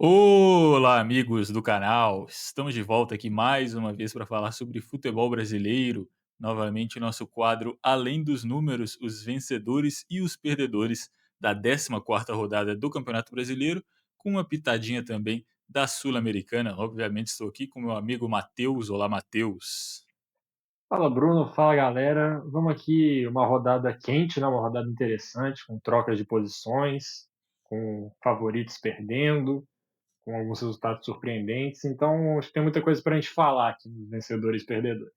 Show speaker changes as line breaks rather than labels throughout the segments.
Olá, amigos do canal. Estamos de volta aqui mais uma vez para falar sobre futebol brasileiro. Novamente, nosso quadro Além dos Números, os vencedores e os perdedores da 14ª rodada do Campeonato Brasileiro, com uma pitadinha também da Sul-Americana. Obviamente, estou aqui com meu amigo Matheus. Olá, Matheus.
Fala Bruno, fala galera. Vamos aqui uma rodada quente, né? Uma rodada interessante, com trocas de posições, com favoritos perdendo, com alguns resultados surpreendentes. Então, acho que tem muita coisa para a gente falar aqui dos vencedores e perdedores.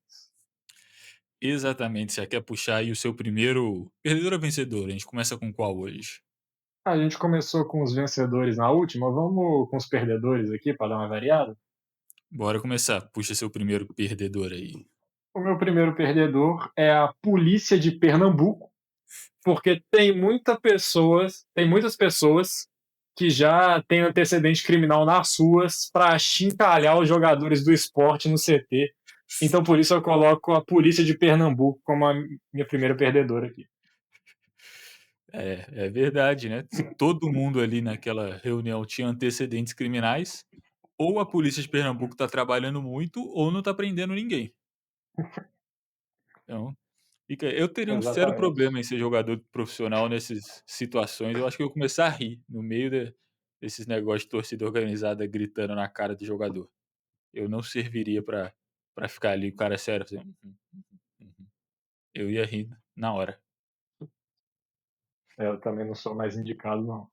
Exatamente, você quer puxar aí o seu primeiro perdedor ou vencedor? A gente começa com qual hoje?
A gente começou com os vencedores na última, vamos com os perdedores aqui para dar uma variada.
Bora começar. Puxa seu primeiro perdedor aí.
O meu primeiro perdedor é a Polícia de Pernambuco, porque tem muitas pessoas que já têm antecedente criminal nas ruas para chincalhar os jogadores do esporte no CT. Então, por isso, eu coloco a Polícia de Pernambuco como a minha primeira perdedora aqui.
É verdade, né? Se todo mundo ali naquela reunião tinha antecedentes criminais, ou a polícia de Pernambuco está trabalhando muito, ou não está prendendo ninguém. Então, eu teria um sério
Exatamente.
problema em ser jogador profissional nessas situações. Eu acho que eu ia começar a rir no meio desses negócios de torcida organizada gritando na cara do jogador. Eu não serviria para ficar ali, o cara sério, assim, uhum. Eu ia rir na hora.
Eu também não sou mais indicado, não.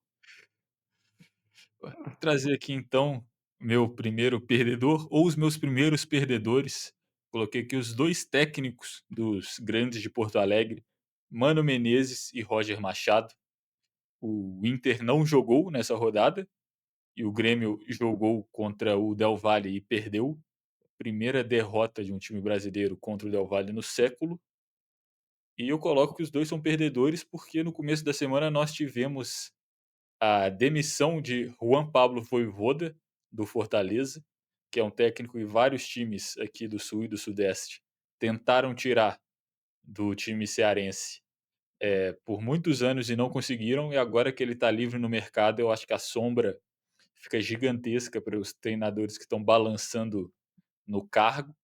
Vou trazer aqui então meu primeiro perdedor ou os meus primeiros perdedores. Coloquei aqui os dois técnicos dos grandes de Porto Alegre, Mano Menezes e Roger Machado. O Inter não jogou nessa rodada e o Grêmio jogou contra o Del Valle e perdeu. Primeira derrota de um time brasileiro contra o Del Valle no século. E eu coloco que os dois são perdedores porque no começo da semana nós tivemos a demissão de Juan Pablo Vojvoda, do Fortaleza, que é um técnico que vários times aqui do Sul e do Sudeste tentaram tirar do time cearense por muitos anos e não conseguiram, e agora que ele está livre no mercado, eu acho que a sombra fica gigantesca para os treinadores que estão balançando no cargo.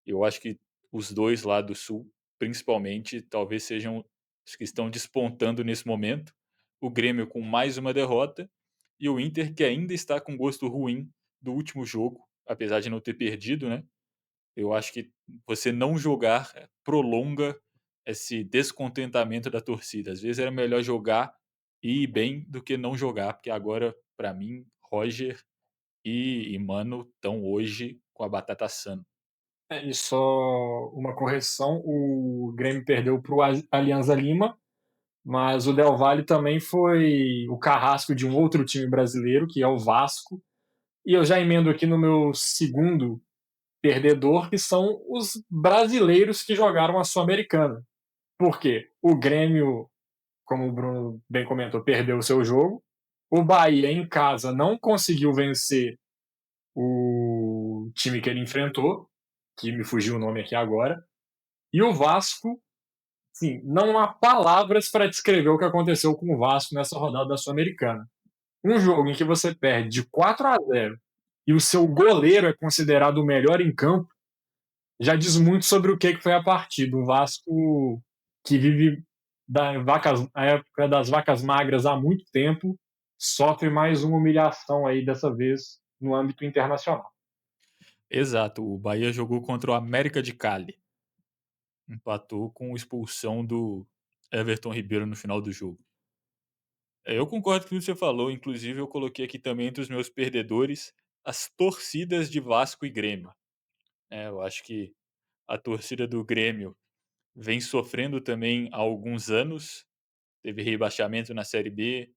Eu acho que os dois lá do Sul, principalmente, talvez sejam os que estão despontando nesse momento. O Grêmio com mais uma derrota e o Inter que ainda está com gosto ruim do último jogo, apesar de não ter perdido, né? Eu acho que você não jogar prolonga esse descontentamento da torcida. Às vezes era melhor jogar e ir bem do que não jogar, porque agora, para mim, Roger e Mano estão hoje com a batata assando.
E só uma correção: o Grêmio perdeu para o Alianza Lima, mas o Del Valle também foi o carrasco de um outro time brasileiro, que é o Vasco. E eu já emendo aqui no meu segundo perdedor, que são os brasileiros que jogaram a Sul-Americana. Por quê? O Grêmio, como o Bruno bem comentou, perdeu o seu jogo. O Bahia, em casa, não conseguiu vencer o time que ele enfrentou, que me fugiu o nome aqui agora. E o Vasco, sim, não há palavras para descrever o que aconteceu com o Vasco nessa rodada da Sul-Americana. Um jogo em que você perde de 4-0 e o seu goleiro é considerado o melhor em campo, já diz muito sobre o que foi a partida. O Vasco, que vive a época das vacas magras há muito tempo, sofre mais uma humilhação aí, dessa vez no âmbito internacional.
Exato, o Bahia jogou contra o América de Cali. Empatou com expulsão do Everton Ribeiro no final do jogo. Eu concordo com o que você falou, inclusive eu coloquei aqui também entre os meus perdedores as torcidas de Vasco e Grêmio. Eu acho que a torcida do Grêmio vem sofrendo também há alguns anos. Teve rebaixamento na Série B,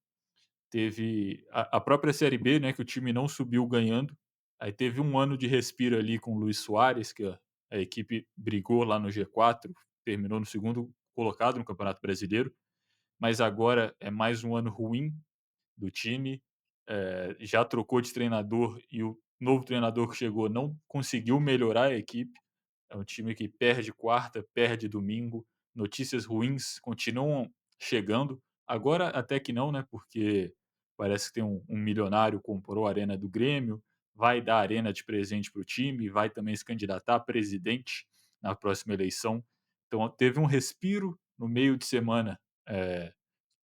teve a própria Série B, né, que o time não subiu ganhando. Aí teve um ano de respiro ali com o Luis Soares, que a equipe brigou lá no G4, terminou no segundo colocado no Campeonato Brasileiro, mas agora é mais um ano ruim do time. Já trocou de treinador e o novo treinador que chegou não conseguiu melhorar a equipe. É um time que perde quarta, perde domingo. Notícias ruins continuam chegando. Agora até que não, né? Porque parece que tem um milionário comprou a arena do Grêmio, vai dar a arena de presente para o time, vai também se candidatar a presidente na próxima eleição. Então teve um respiro no meio de semana, eh,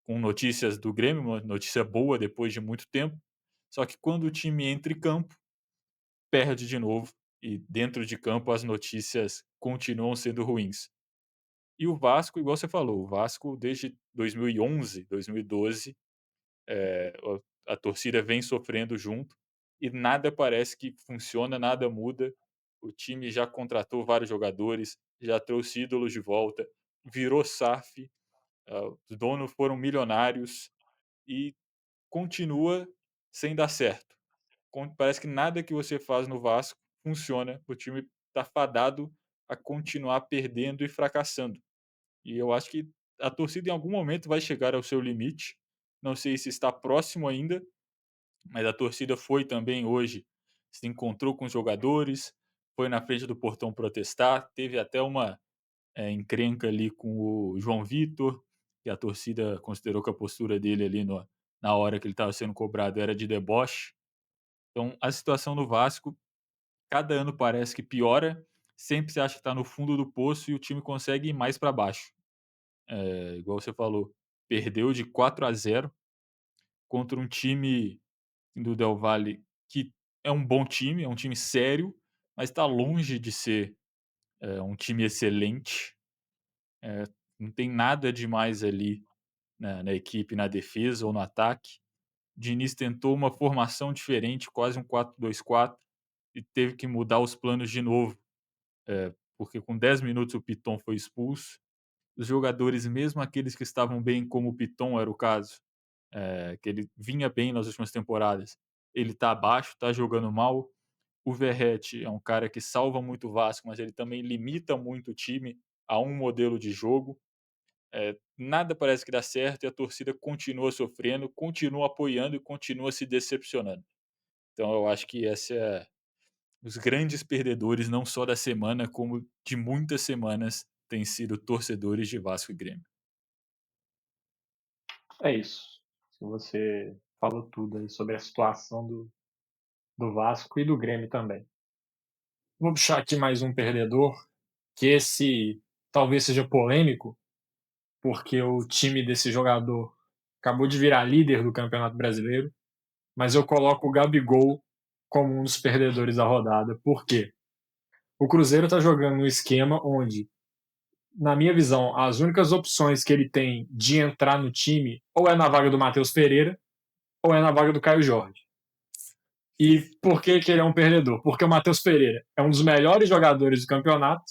com notícias do Grêmio, uma notícia boa depois de muito tempo, só que quando o time entra em campo, perde de novo e dentro de campo as notícias continuam sendo ruins. E o Vasco, igual você falou, o Vasco desde 2011, 2012, a torcida vem sofrendo junto e nada parece que funciona, nada muda. O time já contratou vários jogadores, já trouxe ídolos de volta, virou SAF, os donos foram milionários e continua sem dar certo. Parece que nada que você faz no Vasco funciona, o time está fadado a continuar perdendo e fracassando. E eu acho que a torcida em algum momento vai chegar ao seu limite. Não sei se está próximo ainda, mas a torcida foi também hoje, se encontrou com os jogadores, foi na frente do portão protestar, teve até uma encrenca ali com o João Vitor, que a torcida considerou que a postura dele ali na hora que ele estava sendo cobrado era de deboche. Então a situação no Vasco, cada ano parece que piora, sempre se acha que está no fundo do poço e o time consegue ir mais para baixo. Igual você falou, perdeu de 4-0 contra um time do Del Valle que é um bom time, é um time sério, mas está longe de ser, um time excelente. Eh, não tem nada demais ali na equipe, na defesa ou no ataque. Diniz tentou uma formação diferente, quase um 4-2-4, e teve que mudar os planos de novo, porque com 10 minutos o Piton foi expulso. Os jogadores, mesmo aqueles que estavam bem, como o Piton era o caso, que ele vinha bem nas últimas temporadas, ele tá abaixo, tá jogando mal. O Verratti é um cara que salva muito o Vasco, mas ele também limita muito o time a um modelo de jogo. Nada parece que dá certo e a torcida continua sofrendo, continua apoiando e continua se decepcionando. Então eu acho que essa é os grandes perdedores, não só da semana, como de muitas semanas, têm sido torcedores de Vasco e Grêmio.
É isso. Você falou tudo aí sobre a situação do Vasco e do Grêmio também. Vou puxar aqui mais um perdedor, que esse talvez seja polêmico, porque o time desse jogador acabou de virar líder do Campeonato Brasileiro, mas eu coloco o Gabigol como um dos perdedores da rodada. Por quê? O Cruzeiro está jogando um esquema onde, na minha visão, as únicas opções que ele tem de entrar no time ou é na vaga do Matheus Pereira ou é na vaga do Caio Jorge. E por que, que ele é um perdedor? Porque o Matheus Pereira é um dos melhores jogadores do campeonato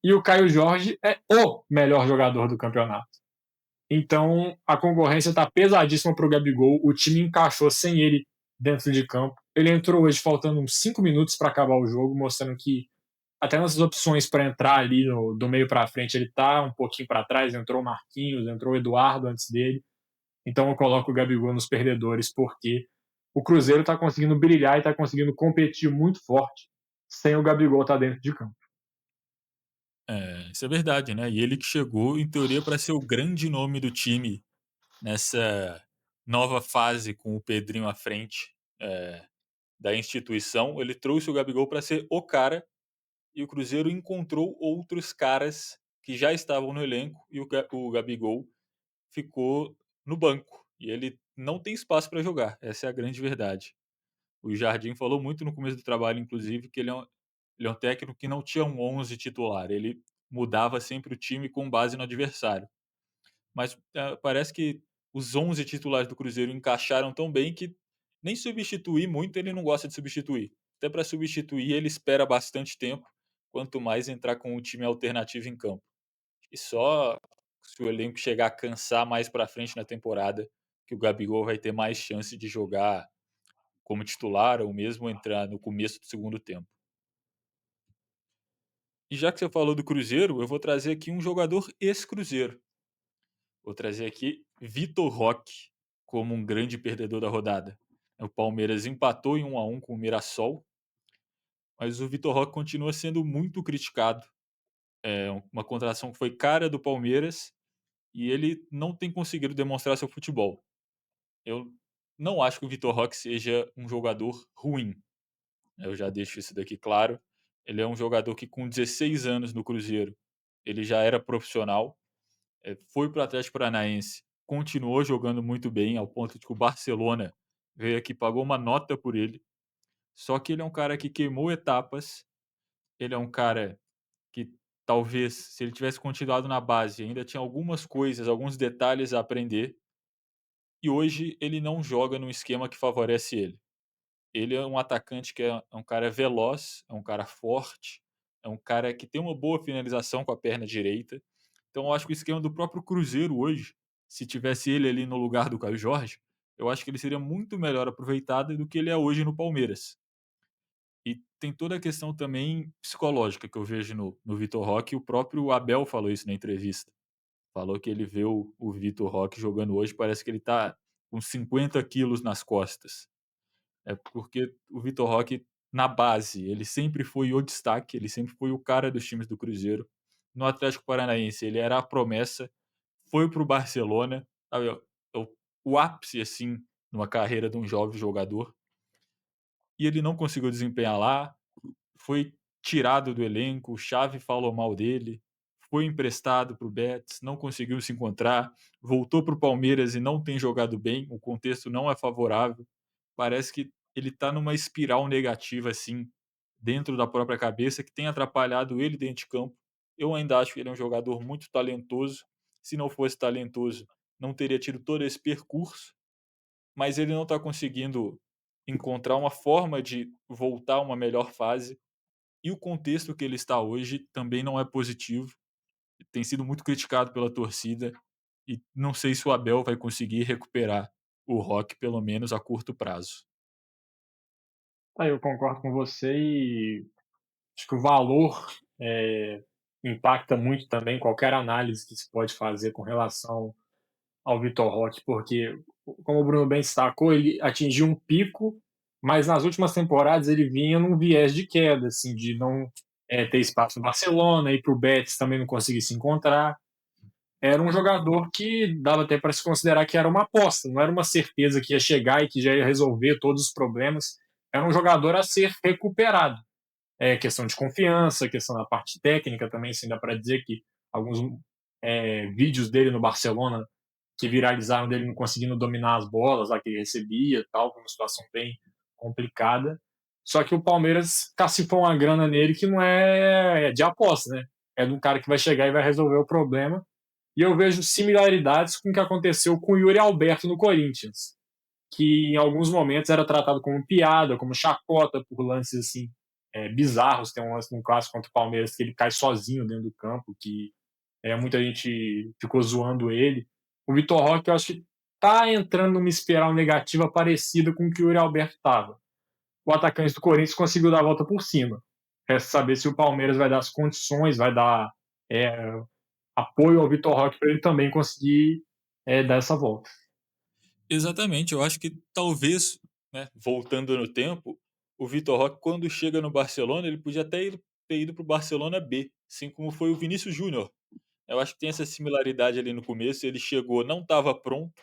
e o Caio Jorge é o melhor jogador do campeonato. Então a concorrência está pesadíssima para o Gabigol. O time encaixou sem ele dentro de campo. Ele entrou hoje faltando uns 5 minutos para acabar o jogo, mostrando que até nessas opções para entrar ali do meio para frente ele está um pouquinho para trás. Entrou o Marquinhos, entrou o Eduardo antes dele. Então eu coloco o Gabigol nos perdedores porque o Cruzeiro está conseguindo brilhar e está conseguindo competir muito forte sem o Gabigol estar dentro de campo.
Isso é verdade, né? E ele que chegou, em teoria, para ser o grande nome do time nessa nova fase com o Pedrinho à frente, da instituição. Ele trouxe o Gabigol para ser o cara e o Cruzeiro encontrou outros caras que já estavam no elenco e o Gabigol ficou no banco. E ele não tem espaço para jogar, essa é a grande verdade. O Jardim falou muito no começo do trabalho, inclusive, que ele é um técnico que não tinha um 11 titular, ele mudava sempre o time com base no adversário. Mas parece que os 11 titulares do Cruzeiro encaixaram tão bem que nem substituir muito ele não gosta de substituir. Até para substituir ele espera bastante tempo, quanto mais entrar com um time alternativo em campo. E só se o elenco chegar a cansar mais para frente na temporada que o Gabigol vai ter mais chance de jogar como titular ou mesmo entrar no começo do segundo tempo. E já que você falou do Cruzeiro, eu vou trazer aqui um jogador ex-Cruzeiro. Vou trazer aqui Vitor Roque como um grande perdedor da rodada. O Palmeiras empatou em 1-1 com o Mirassol, mas o Vitor Roque continua sendo muito criticado. É uma contratação que foi cara do Palmeiras e ele não tem conseguido demonstrar seu futebol. Eu não acho que o Vitor Roque seja um jogador ruim, eu já deixo isso daqui claro. Ele é um jogador que com 16 anos no Cruzeiro, ele já era profissional, foi para o Atlético Paranaense, continuou jogando muito bem, ao ponto de que o Barcelona veio aqui e pagou uma nota por ele. Só que ele é um cara que queimou etapas, ele é um cara que talvez, se ele tivesse continuado na base, ainda tinha algumas coisas, alguns detalhes a aprender, e hoje ele não joga num esquema que favorece ele. Ele é um atacante que é um cara veloz, é um cara forte, é um cara que tem uma boa finalização com a perna direita. Então eu acho que o esquema do próprio Cruzeiro hoje, se tivesse ele ali no lugar do Caio Jorge, eu acho que ele seria muito melhor aproveitado do que ele é hoje no Palmeiras. E tem toda a questão também psicológica que eu vejo no Vitor Roque, e o próprio Abel falou isso na entrevista. Falou que ele vê o Vitor Roque jogando hoje, parece que ele tá com 50 quilos nas costas. É porque o Vitor Roque, na base, ele sempre foi o destaque, ele sempre foi o cara dos times do Cruzeiro. No Atlético Paranaense, ele era a promessa, foi para o Barcelona, sabe, o ápice, assim, numa carreira de um jovem jogador, e ele não conseguiu desempenhar lá, foi tirado do elenco, o Xavi falou mal dele, foi emprestado para o Betis, não conseguiu se encontrar, voltou para o Palmeiras e não tem jogado bem, o contexto não é favorável. Parece que ele está numa espiral negativa, assim, dentro da própria cabeça, que tem atrapalhado ele dentro de campo. Eu ainda acho que ele é um jogador muito talentoso. Se não fosse talentoso, não teria tido todo esse percurso, mas ele não está conseguindo encontrar uma forma de voltar a uma melhor fase. E o contexto que ele está hoje também não é positivo. Tem sido muito criticado pela torcida e não sei se o Abel vai conseguir recuperar o Roque, pelo menos a curto prazo.
Eu concordo com você e acho que o valor, impacta muito também qualquer análise que se pode fazer com relação ao Vitor Roque, porque, como o Bruno bem destacou, ele atingiu um pico, mas nas últimas temporadas ele vinha num viés de queda, assim, de não ter espaço no Barcelona, ir para o Betis também não conseguir se encontrar. Era um jogador que dava até para se considerar que era uma aposta, não era uma certeza que ia chegar e que já ia resolver todos os problemas. Era um jogador a ser recuperado. É questão de confiança, questão da parte técnica também, assim, dá para dizer que alguns vídeos dele no Barcelona que viralizaram dele não conseguindo dominar as bolas lá que ele recebia, tal, uma situação bem complicada. Só que o Palmeiras cacifou uma grana nele que não é de aposta, né? É de um cara que vai chegar e vai resolver o problema. E eu vejo similaridades com o que aconteceu com o Yuri Alberto no Corinthians, que em alguns momentos era tratado como piada, como chacota por lances assim bizarros. Tem um lance num clássico contra o Palmeiras que ele cai sozinho dentro do campo, que muita gente ficou zoando ele. O Vitor Roque, eu acho que tá entrando numa espiral negativa parecida com o que o Yuri Alberto estava. O atacante do Corinthians conseguiu dar a volta por cima. Resta saber se o Palmeiras vai dar as condições, vai dar é, apoio ao Vitor Roque para ele também conseguir dar essa volta.
Exatamente, eu acho que talvez, né, voltando no tempo, o Vitor Roque, quando chega no Barcelona, ele podia até ter ido para o Barcelona B, assim como foi o Vinícius Júnior. Eu acho que tem essa similaridade ali no começo, ele chegou, não estava pronto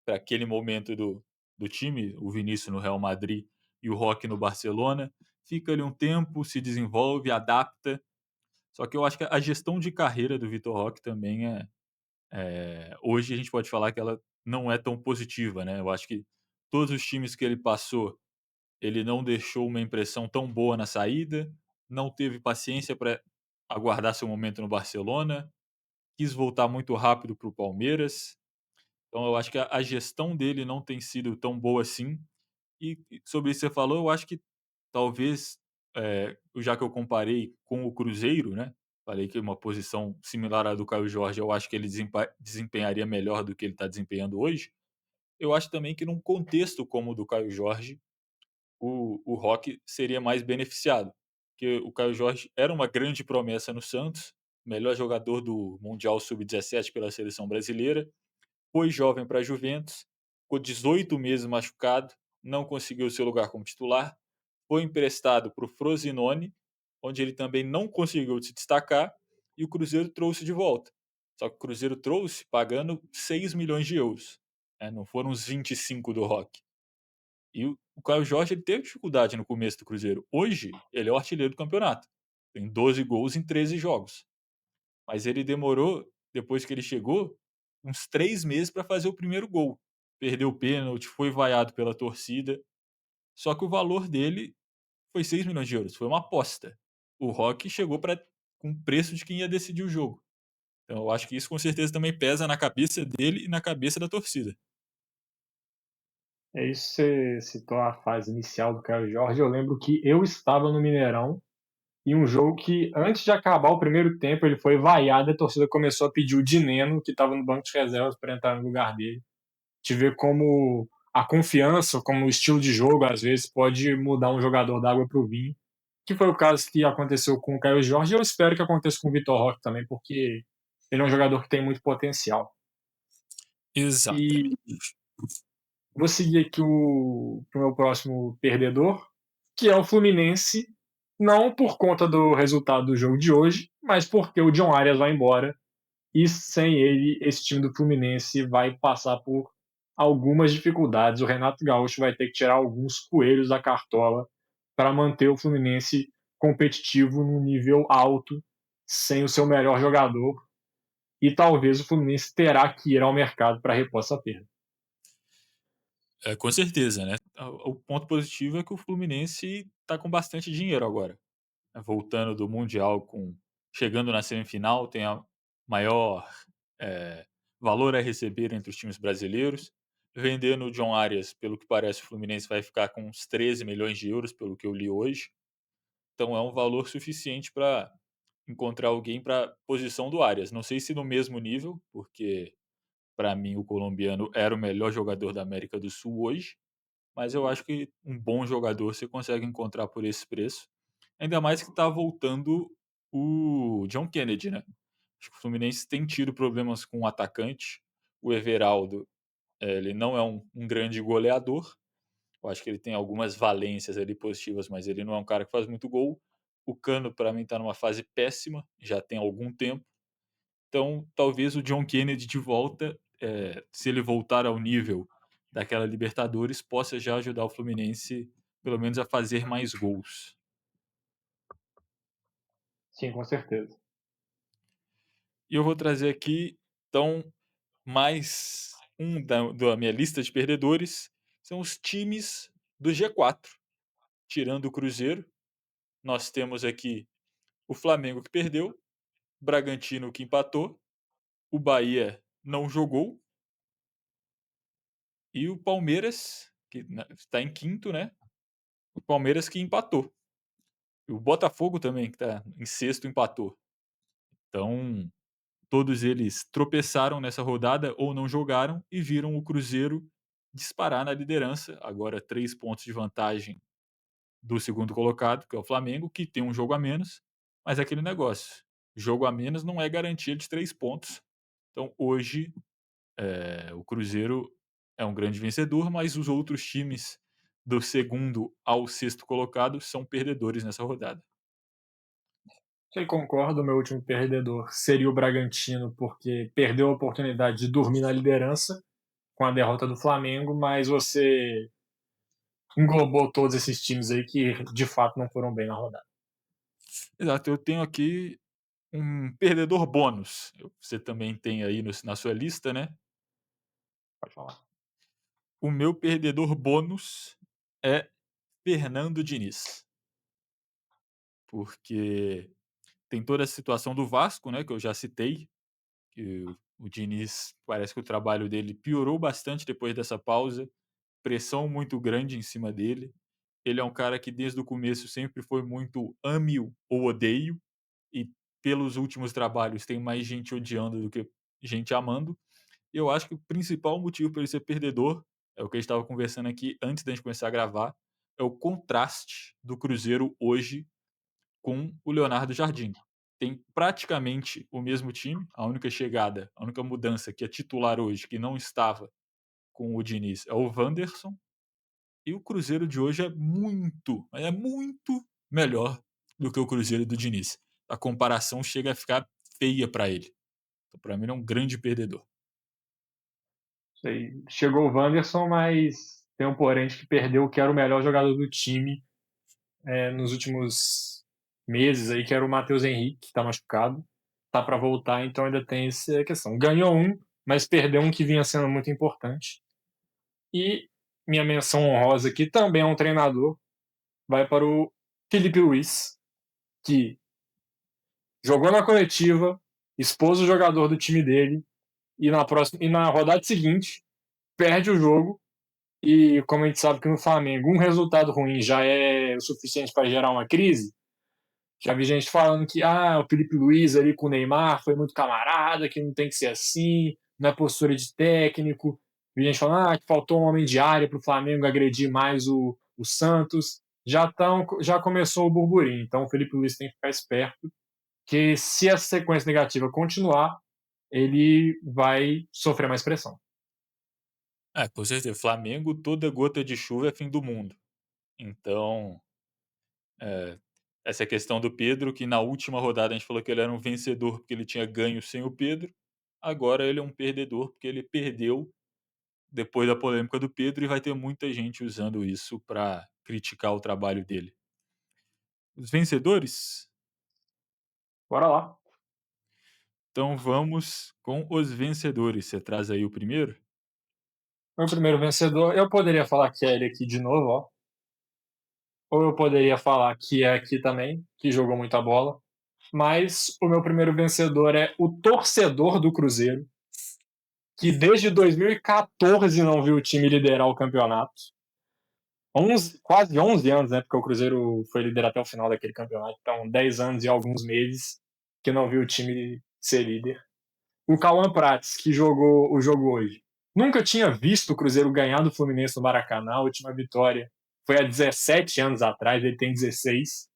para aquele momento do time, o Vinícius no Real Madrid e o Roque no Barcelona, fica ali um tempo, se desenvolve, adapta. Só que eu acho que a gestão de carreira do Vitor Roque também hoje a gente pode falar que ela não é tão positiva, né. Eu acho que todos os times que ele passou, ele não deixou uma impressão tão boa na saída, não teve paciência para aguardar seu momento no Barcelona, quis voltar muito rápido para o Palmeiras. Então eu acho que a gestão dele não tem sido tão boa assim. E sobre isso que você falou, eu acho que talvez, já que eu comparei com o Cruzeiro, né, falei que uma posição similar à do Caio Jorge, eu acho que ele desempenharia melhor do que ele está desempenhando hoje. Eu acho também que num contexto como o do Caio Jorge, o Roque seria mais beneficiado, porque o Caio Jorge era uma grande promessa no Santos, melhor jogador do Mundial Sub-17 pela seleção brasileira, foi jovem para a Juventus, ficou 18 meses machucado, não conseguiu seu lugar como titular, foi emprestado para o Frosinone, onde ele também não conseguiu se destacar, e o Cruzeiro trouxe de volta. Só que o Cruzeiro trouxe pagando 6 milhões de euros, né, não foram os 25 do Roque. E o Caio Jorge ele teve dificuldade no começo do Cruzeiro. Hoje, ele é o artilheiro do campeonato. Tem 12 gols em 13 jogos. Mas ele demorou, depois que ele chegou, uns 3 meses para fazer o primeiro gol. Perdeu o pênalti, foi vaiado pela torcida. Só que o valor dele foi 6 milhões de euros, foi uma aposta. O Roque chegou com o preço de quem ia decidir o jogo. Então eu acho que isso com certeza também pesa na cabeça dele e na cabeça da torcida.
É isso, você citou a fase inicial do Caio Jorge. Eu lembro que eu estava no Mineirão em um jogo que, antes de acabar o primeiro tempo, ele foi vaiado e a torcida começou a pedir o Dineno, que estava no banco de reservas, para entrar no lugar dele. Te ver como a confiança, como o estilo de jogo, às vezes, pode mudar um jogador da água para o vinho. Que foi o caso que aconteceu com o Caio Jorge, e eu espero que aconteça com o Vitor Roque também, porque ele é um jogador que tem muito potencial. E
Exatamente.
vou seguir aqui o meu próximo perdedor, que é o Fluminense, não por conta do resultado do jogo de hoje, mas porque o John Arias vai embora e sem ele esse time do Fluminense vai passar por algumas dificuldades. O Renato Gaúcho vai ter que tirar alguns coelhos da cartola para manter o Fluminense competitivo num nível alto sem o seu melhor jogador e talvez o Fluminense terá que ir ao mercado para repor essa perda.
Com certeza, né. O ponto positivo é que o Fluminense está com bastante dinheiro agora, né, voltando do mundial chegando na semifinal, tem a maior, eh, valor a receber entre os times brasileiros. Vendendo o John Arias, pelo que parece, o Fluminense vai ficar com uns 13 milhões de euros, pelo que eu li hoje. Então é um valor suficiente para encontrar alguém para posição do Arias. Não sei se no mesmo nível, porque para mim o colombiano era o melhor jogador da América do Sul hoje, mas eu acho que um bom jogador você consegue encontrar por esse preço. Ainda mais que está voltando o John Kennedy, né? Acho que o Fluminense tem tido problemas com o atacante. O Everaldo, ele não é um grande goleador. Eu acho que ele tem algumas valências ali positivas, mas ele não é um cara que faz muito gol. O Cano, para mim, está numa fase péssima, já tem algum tempo. Então, talvez o John Kennedy de volta, se ele voltar ao nível daquela Libertadores, possa já ajudar o Fluminense, pelo menos, a fazer mais gols.
Sim, com certeza.
E eu vou trazer aqui, então, mais um da minha lista de perdedores, são os times do G4. Tirando o Cruzeiro, nós temos aqui o Flamengo que perdeu, o Bragantino que empatou, o Bahia não jogou e o Palmeiras, que está em quinto, né? O Palmeiras que empatou. E o Botafogo também, que está em sexto, empatou. Então, todos eles tropeçaram nessa rodada ou não jogaram e viram o Cruzeiro disparar na liderança. Agora 3 pontos de vantagem do segundo colocado, que é o Flamengo, que tem um jogo a menos, mas é aquele negócio. Jogo a menos não é garantia de 3 pontos. Então, hoje, o Cruzeiro é um grande vencedor, mas os outros times do segundo ao sexto colocado são perdedores nessa rodada.
Eu concordo, o meu último perdedor seria o Bragantino, porque perdeu a oportunidade de dormir na liderança com a derrota do Flamengo, mas você englobou todos esses times aí que de fato não foram bem na rodada.
Exato, eu tenho aqui um perdedor bônus. Você também tem aí na sua lista, né?
Pode falar.
O meu perdedor bônus é Fernando Diniz, porque tem toda a situação do Vasco, né, que eu já citei, que o Diniz parece que o trabalho dele piorou bastante depois dessa pausa, pressão muito grande em cima dele. Ele é um cara que desde o começo sempre foi muito ame-o ou odeio, e pelos últimos trabalhos tem mais gente odiando do que gente amando. E eu acho que o principal motivo para ele ser perdedor, é o que a gente estava conversando aqui antes da gente começar a gravar, é o contraste do Cruzeiro hoje com o Leonardo Jardim. Tem praticamente o mesmo time, a única chegada, a única mudança que é titular hoje, que não estava com o Diniz, é o Wanderson, e o Cruzeiro de hoje é muito, mas é muito melhor do que o Cruzeiro do Diniz. A comparação chega a ficar feia para ele. Então, para mim, ele é um grande perdedor.
Chegou o Wanderson, mas tem um porém de que perdeu que era o melhor jogador do time, nos últimos meses aí, que era o Matheus Henrique, que tá machucado, tá para voltar, então ainda tem essa questão. Ganhou um, mas perdeu um que vinha sendo muito importante. E minha menção honrosa aqui também é um treinador, vai para o Felipe Luiz, que jogou na coletiva, expôs o jogador do time dele, e na rodada seguinte perde o jogo. E como a gente sabe que no Flamengo um resultado ruim já é o suficiente para gerar uma crise, já vi gente falando que o Felipe Luiz ali com o Neymar foi muito camarada, que não tem que ser assim, não é postura de técnico. Vi gente falando que faltou um homem de área para o Flamengo agredir mais o Santos. Já começou o burburinho, então o Felipe Luiz tem que ficar esperto, que se essa sequência negativa continuar, ele vai sofrer mais pressão.
É, com certeza. Flamengo, toda gota de chuva é fim do mundo. Então, eh, essa questão do Pedro, que na última rodada a gente falou que ele era um vencedor porque ele tinha ganho sem o Pedro, agora ele é um perdedor porque ele perdeu depois da polêmica do Pedro e vai ter muita gente usando isso para criticar o trabalho dele. Os vencedores?
Bora lá.
Então vamos com os vencedores. Você traz aí o primeiro?
Meu primeiro vencedor, eu poderia falar que é ele aqui de novo, ó. Ou eu poderia falar que é aqui também, que jogou muita bola. Mas o meu primeiro vencedor é o torcedor do Cruzeiro, que desde 2014 não viu o time liderar o campeonato. 11, quase 11 anos, né? Porque o Cruzeiro foi líder até o final daquele campeonato. Então, 10 anos e alguns meses que não viu o time ser líder. O Cauã Prates, que jogou o jogo hoje, nunca tinha visto o Cruzeiro ganhar do Fluminense no Maracanã. A última vitória foi há 17 anos atrás, ele tem 16.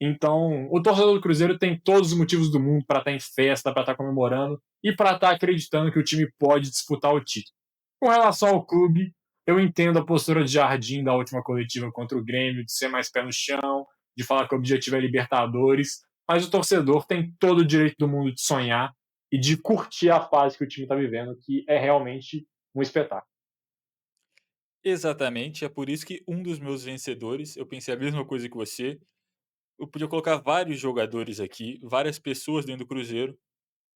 Então, o torcedor do Cruzeiro tem todos os motivos do mundo para estar em festa, para estar comemorando e para estar acreditando que o time pode disputar o título. Com relação ao clube, eu entendo a postura de Jardim da última coletiva contra o Grêmio, de ser mais pé no chão, de falar que o objetivo é Libertadores, mas o torcedor tem todo o direito do mundo de sonhar e de curtir a fase que o time está vivendo, que é realmente um espetáculo.
Exatamente, é por isso que um dos meus vencedores, eu pensei a mesma coisa que você. Eu podia colocar vários jogadores aqui, várias pessoas dentro do Cruzeiro,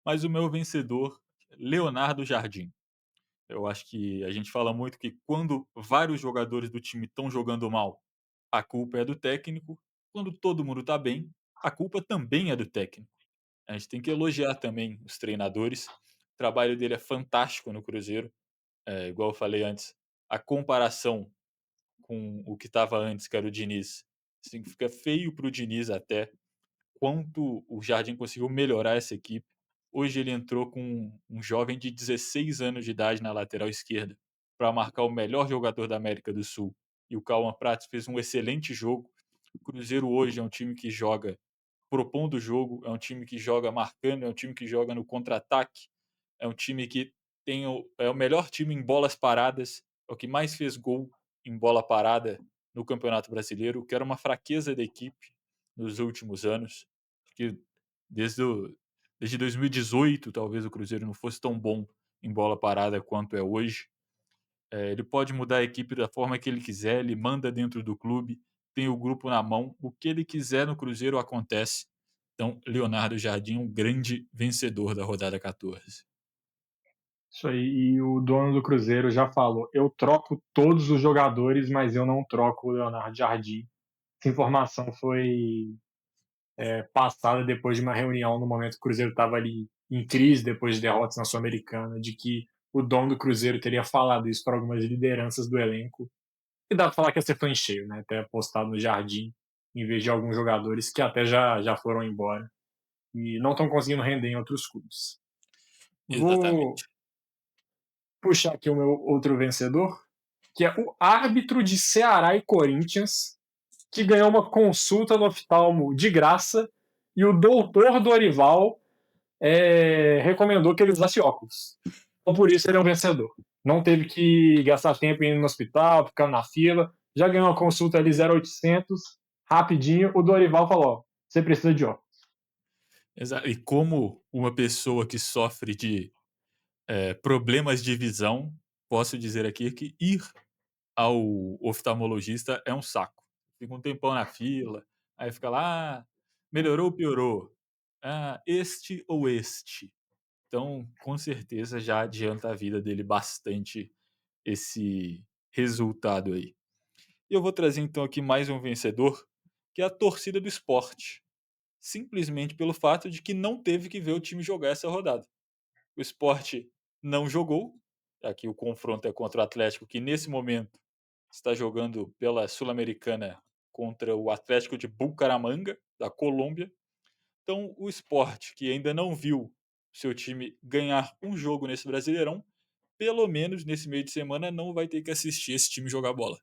mas o meu vencedor, Leonardo Jardim. Eu acho que a gente fala muito que quando vários jogadores do time estão jogando mal, a culpa é do técnico. Quando todo mundo está bem, a culpa também é do técnico. A gente tem que elogiar também os treinadores. O trabalho dele é fantástico no Cruzeiro. Igual eu falei antes, a comparação com o que estava antes, que era o Diniz, assim, fica feio para o Diniz até, quanto o Jardim conseguiu melhorar essa equipe. Hoje ele entrou com um jovem de 16 anos de idade na lateral esquerda para marcar o melhor jogador da América do Sul. E o Cauã Pratos fez um excelente jogo. O Cruzeiro hoje é um time que joga propondo o jogo, é um time que joga marcando, é um time que joga no contra-ataque, é um time que é o melhor time em bolas paradas, é o que mais fez gol em bola parada no Campeonato Brasileiro, que era uma fraqueza da equipe nos últimos anos, que desde, desde 2018 talvez o Cruzeiro não fosse tão bom em bola parada quanto é hoje. Ele pode mudar a equipe da forma que ele quiser, ele manda dentro do clube, tem o grupo na mão, o que ele quiser no Cruzeiro acontece. Então, Leonardo Jardim, um grande vencedor da rodada 14.
Isso aí, e o dono do Cruzeiro já falou: eu troco todos os jogadores, mas eu não troco o Leonardo Jardim. Essa informação foi passada depois de uma reunião no momento que o Cruzeiro estava ali em crise, depois de derrotas na Sul-Americana, de que o dono do Cruzeiro teria falado isso para algumas lideranças do elenco. E dá para falar que acertou em cheio, né? Até apostado no Jardim, em vez de alguns jogadores que até já foram embora e não estão conseguindo render em outros clubes. Vou
Exatamente.
puxar aqui o meu outro vencedor, que é o árbitro de Ceará e Corinthians, que ganhou uma consulta no oftalmo de graça, e o doutor Dorival recomendou que ele usasse óculos. Então, por isso, ele é um vencedor. Não teve que gastar tempo indo no hospital, ficando na fila. Já ganhou uma consulta ali 0800, rapidinho. O Dorival falou: você precisa de óculos.
E como uma pessoa que sofre de problemas de visão, posso dizer aqui que ir ao oftalmologista é um saco. Fica um tempão na fila, aí fica lá: "Ah, melhorou ou piorou? Ah, este ou este?". Então, com certeza já adianta a vida dele bastante esse resultado aí. E eu vou trazer então aqui mais um vencedor, que é a torcida do esporte, simplesmente pelo fato de que não teve que ver o time jogar essa rodada. O esporte não jogou, aqui o confronto é contra o Atlético, que nesse momento está jogando pela Sul-Americana contra o Atlético de Bucaramanga, da Colômbia. Então, o esporte, que ainda não viu seu time ganhar um jogo nesse Brasileirão, pelo menos nesse meio de semana não vai ter que assistir esse time jogar bola.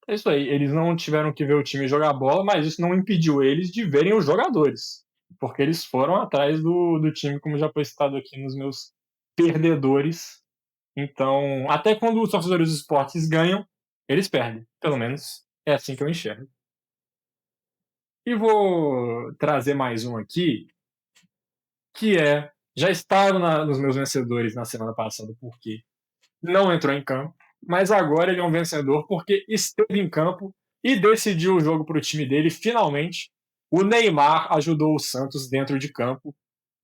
É isso aí, eles não tiveram que ver o time jogar bola, mas isso não impediu eles de verem os jogadores, porque eles foram atrás do time, como já foi citado aqui nos meus perdedores. Então, até quando os torcedores dos esportes ganham, eles perdem. Pelo menos é assim que eu enxergo. E vou trazer mais um aqui, que já estava nos meus vencedores na semana passada, porque não entrou em campo, mas agora ele é um vencedor porque esteve em campo e decidiu o jogo para o time dele. Finalmente, o Neymar ajudou o Santos dentro de campo,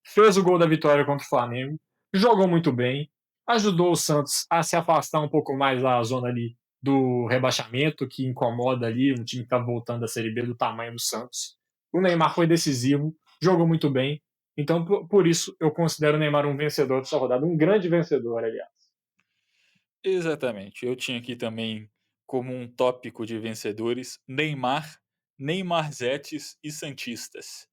fez o gol da vitória contra o Flamengo, jogou muito bem, ajudou o Santos a se afastar um pouco mais da zona ali do rebaixamento, que incomoda ali um time que está voltando da Série B do tamanho do Santos. O Neymar foi decisivo, jogou muito bem, então por isso eu considero o Neymar um vencedor dessa rodada, um grande vencedor, aliás.
Exatamente. Eu tinha aqui também como um tópico de vencedores Neymar, Neymarzetes e santistas.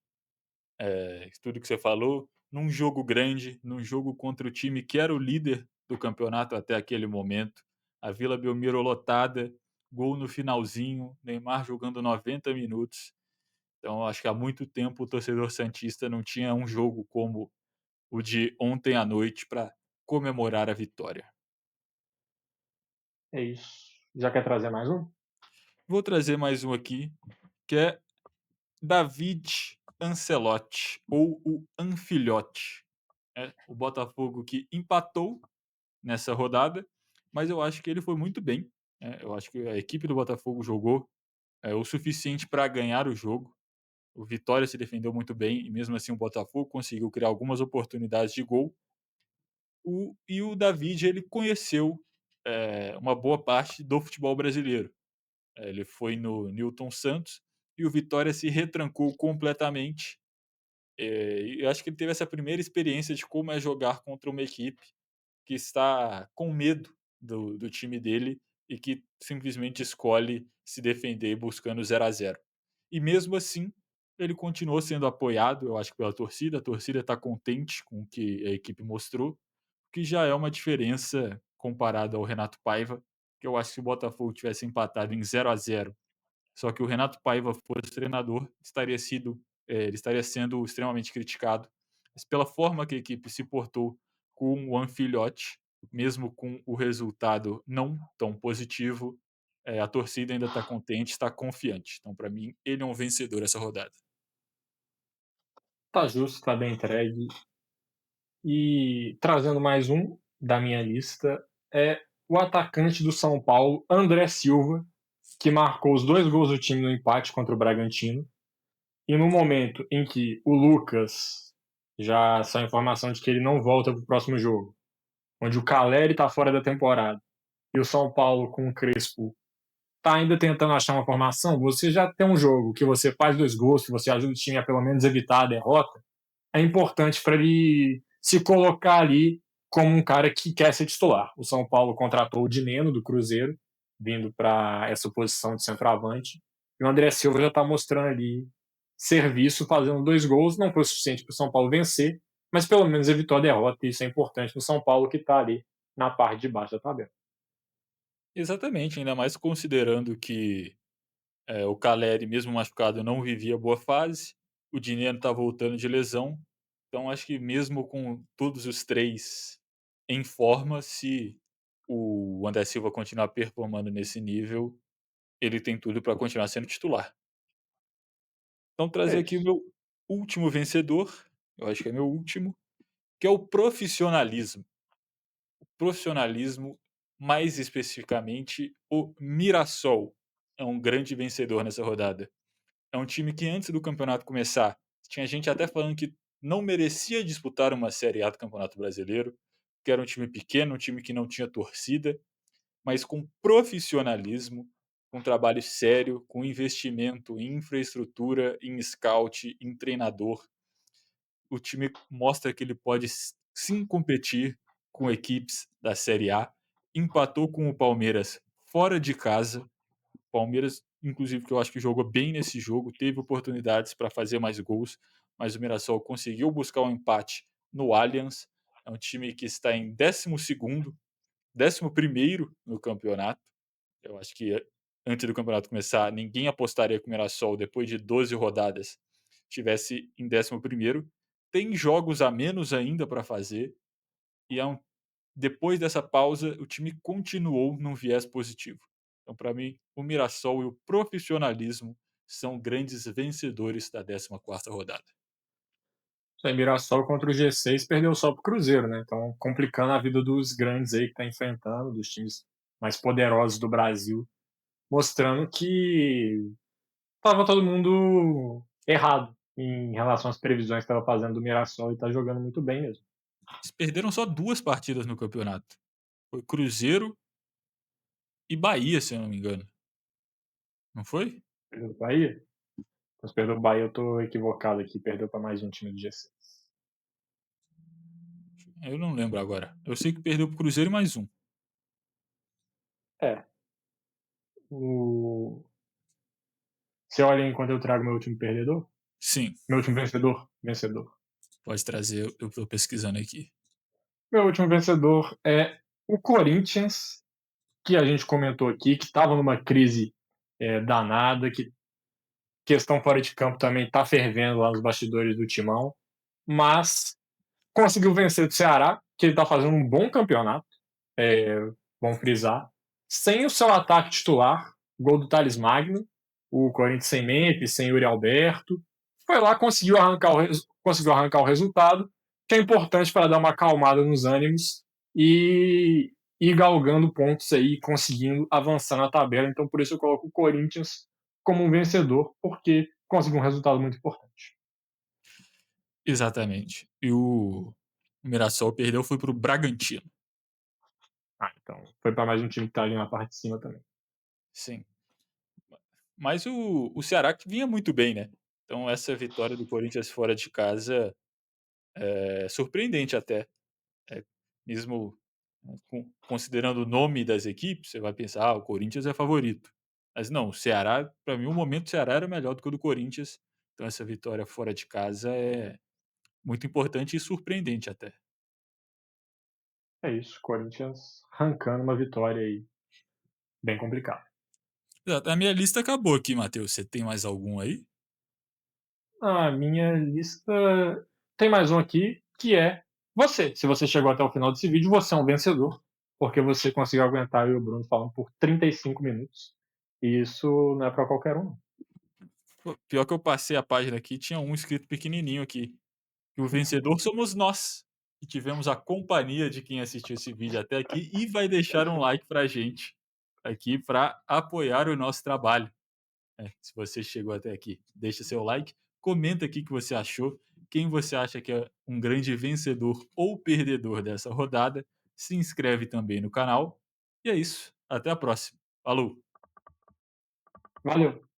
Tudo que você falou, num jogo grande, num jogo contra o time que era o líder do campeonato até aquele momento, a Vila Belmiro lotada, gol no finalzinho, Neymar jogando 90 minutos. Então, acho que há muito tempo o torcedor santista não tinha um jogo como o de ontem à noite para comemorar a vitória.
É isso. Já quer trazer mais um?
Vou trazer mais um aqui, que é David Ancelotti, ou o Anfilhote. É, o Botafogo que empatou nessa rodada, mas eu acho que ele foi muito bem. Eu acho que a equipe do Botafogo jogou o suficiente para ganhar o jogo. O Vitória se defendeu muito bem e mesmo assim o Botafogo conseguiu criar algumas oportunidades de gol. O David ele conheceu uma boa parte do futebol brasileiro. Ele foi no Newton Santos e o Vitória se retrancou completamente. E eu acho que ele teve essa primeira experiência de como é jogar contra uma equipe que está com medo do time dele e que simplesmente escolhe se defender buscando 0-0. E mesmo assim, ele continuou sendo apoiado, eu acho que pela torcida. A torcida está contente com o que a equipe mostrou, o que já é uma diferença comparado ao Renato Paiva, que eu acho que se o Botafogo tivesse empatado em 0-0, só que o Renato Paiva fosse treinador, ele estaria sendo extremamente criticado. Mas pela forma que a equipe se portou com o Anfilhote, mesmo com o resultado não tão positivo, a torcida ainda está contente, está confiante. Então, para mim, ele é um vencedor essa rodada.
Tá justo, tá bem entregue. E trazendo mais um da minha lista, é o atacante do São Paulo, André Silva, que marcou os 2 gols do time no empate contra o Bragantino. E no momento em que o Lucas já saiu a informação de que ele não volta para o próximo jogo, onde o Caleri está fora da temporada, e o São Paulo com o Crespo tá ainda tentando achar uma formação, você já tem um jogo que você faz 2 gols, que você ajuda o time a pelo menos evitar a derrota, é importante para ele se colocar ali como um cara que quer ser titular. O São Paulo contratou o Dineno do Cruzeiro, vindo para essa posição de centroavante, e o André Silva já está mostrando ali serviço, fazendo 2 gols, não foi o suficiente para o São Paulo vencer, mas pelo menos evitou a derrota, e isso é importante no São Paulo que está ali na parte de baixo da tabela.
Exatamente, ainda mais considerando que o Caleri, mesmo machucado, não vivia boa fase, o Dineno está voltando de lesão, então acho que mesmo com todos os três em forma, se o André Silva continuar performando nesse nível, ele tem tudo para continuar sendo titular. Então
É
trazer aqui o
isso.
meu último vencedor, eu acho que é meu último, que é o profissionalismo. O profissionalismo mais especificamente o Mirassol é um grande vencedor nessa rodada. É um time que antes do campeonato começar, tinha gente até falando que não merecia disputar uma Série A do Campeonato Brasileiro, que era um time pequeno, um time que não tinha torcida, mas com profissionalismo, com trabalho sério, com investimento em infraestrutura, em scout, em treinador, o time mostra que ele pode sim competir com equipes da Série A. Empatou com o Palmeiras fora de casa. Palmeiras, inclusive, que eu acho que jogou bem nesse jogo, teve oportunidades para fazer mais gols, mas o Mirassol conseguiu buscar um empate no Allianz. É um time que está em 12º, 11º no campeonato. Eu acho que antes do campeonato começar, ninguém apostaria que o Mirassol, depois de 12 rodadas, estivesse em 11º. Tem jogos a menos ainda para fazer, e depois dessa pausa, o time continuou num viés positivo. Então, para mim, o Mirassol e o profissionalismo são grandes vencedores da 14ª rodada.
Isso aí, Mirassol contra o G6 perdeu só pro Cruzeiro, né? Então, complicando a vida dos grandes aí que tá enfrentando, dos times mais poderosos do Brasil, mostrando que tava todo mundo errado em relação às previsões que estava fazendo do Mirassol e tá jogando muito bem mesmo.
Eles perderam só 2 partidas no campeonato. Foi Cruzeiro e Bahia, se eu não me engano. Não foi?
Perdeu pro Bahia? Mas perdeu o Bahia, eu tô equivocado aqui, perdeu para mais um time do G6.
Eu não lembro agora. Eu sei que perdeu pro Cruzeiro e mais um.
É, o... você olha aí enquanto eu trago meu último perdedor?
Sim,
Meu último vencedor? Vencedor.
pode trazer, eu tô pesquisando aqui.
Meu último vencedor é o Corinthians, que a gente comentou aqui, que estava numa crise danada, que questão fora de campo também está fervendo lá nos bastidores do Timão, mas conseguiu vencer o Ceará, que ele está fazendo um bom campeonato, é, vamos frisar, sem o seu ataque titular, gol do Thales Magno, o Corinthians sem Memphis, sem Yuri Alberto, foi lá, conseguiu arrancar o resultado, que é importante para dar uma acalmada nos ânimos e ir galgando pontos aí, conseguindo avançar na tabela. Então, por isso eu coloco o Corinthians como um vencedor, porque conseguiu um resultado muito importante.
Exatamente. E o Mirassol perdeu foi pro Bragantino.
Ah, então foi para mais um time que está ali na parte de cima também.
Sim. Mas o Ceará que vinha muito bem, né. Então essa vitória do Corinthians fora de casa é surpreendente até. Mesmo, considerando o nome das equipes, você vai pensar: "Ah, o Corinthians é favorito". Mas não, o Ceará, para mim, o momento do Ceará era melhor do que o do Corinthians, então essa vitória fora de casa é muito importante e surpreendente até.
É isso, Corinthians arrancando uma vitória aí bem complicada.
Exato, a minha lista acabou aqui, Matheus, você tem mais algum aí?
A minha lista tem mais um aqui, que é você. Se você chegou até o final desse vídeo, você é um vencedor, porque você conseguiu aguentar eu e o Bruno falando por 35 minutos. E isso não é para qualquer um.
Pô, pior que eu passei a página aqui, tinha um escrito pequenininho aqui, que o vencedor somos nós, que tivemos a companhia de quem assistiu esse vídeo até aqui e vai deixar um like pra gente, aqui para apoiar o nosso trabalho. Se você chegou até aqui, deixa seu like, comenta aqui o que você achou, quem você acha que é um grande vencedor ou perdedor dessa rodada, se inscreve também no canal. E é isso, até a próxima. Falou!
Valeu!